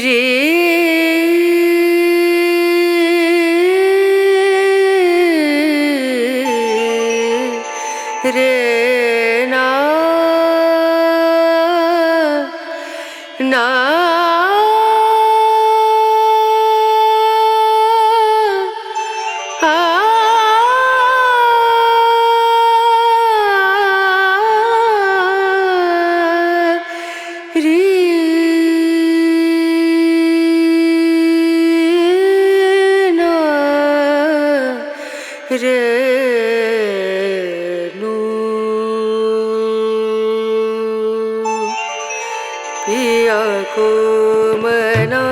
रे रे ना ना रेणु पिया को मना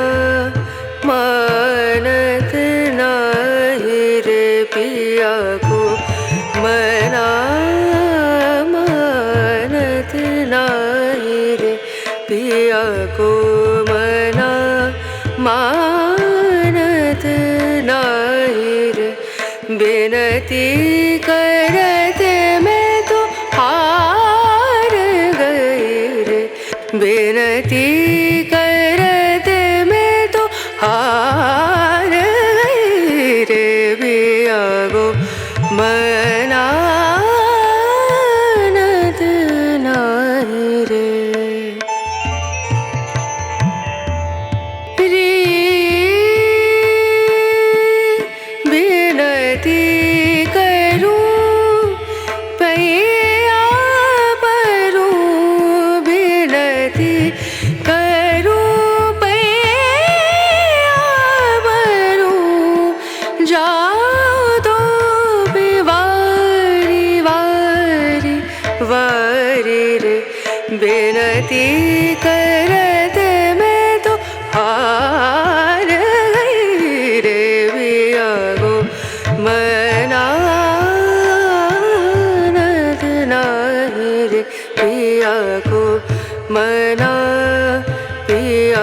मानत नाही रे पिया को मना मानत नाही रे पिया को मना मानत नाही रे बिनती करते मैं तो हार गई रे बिनती करते मैं तो हार गई रे पिया को मनानत नाही रे बिनती करूं पैया परूं बिनती करूं पैया परूं जाओ तो वारी वारी वारी रे बिनती करते मैं तो हार गई रे पिया को मनानत नाही रे पिया को मना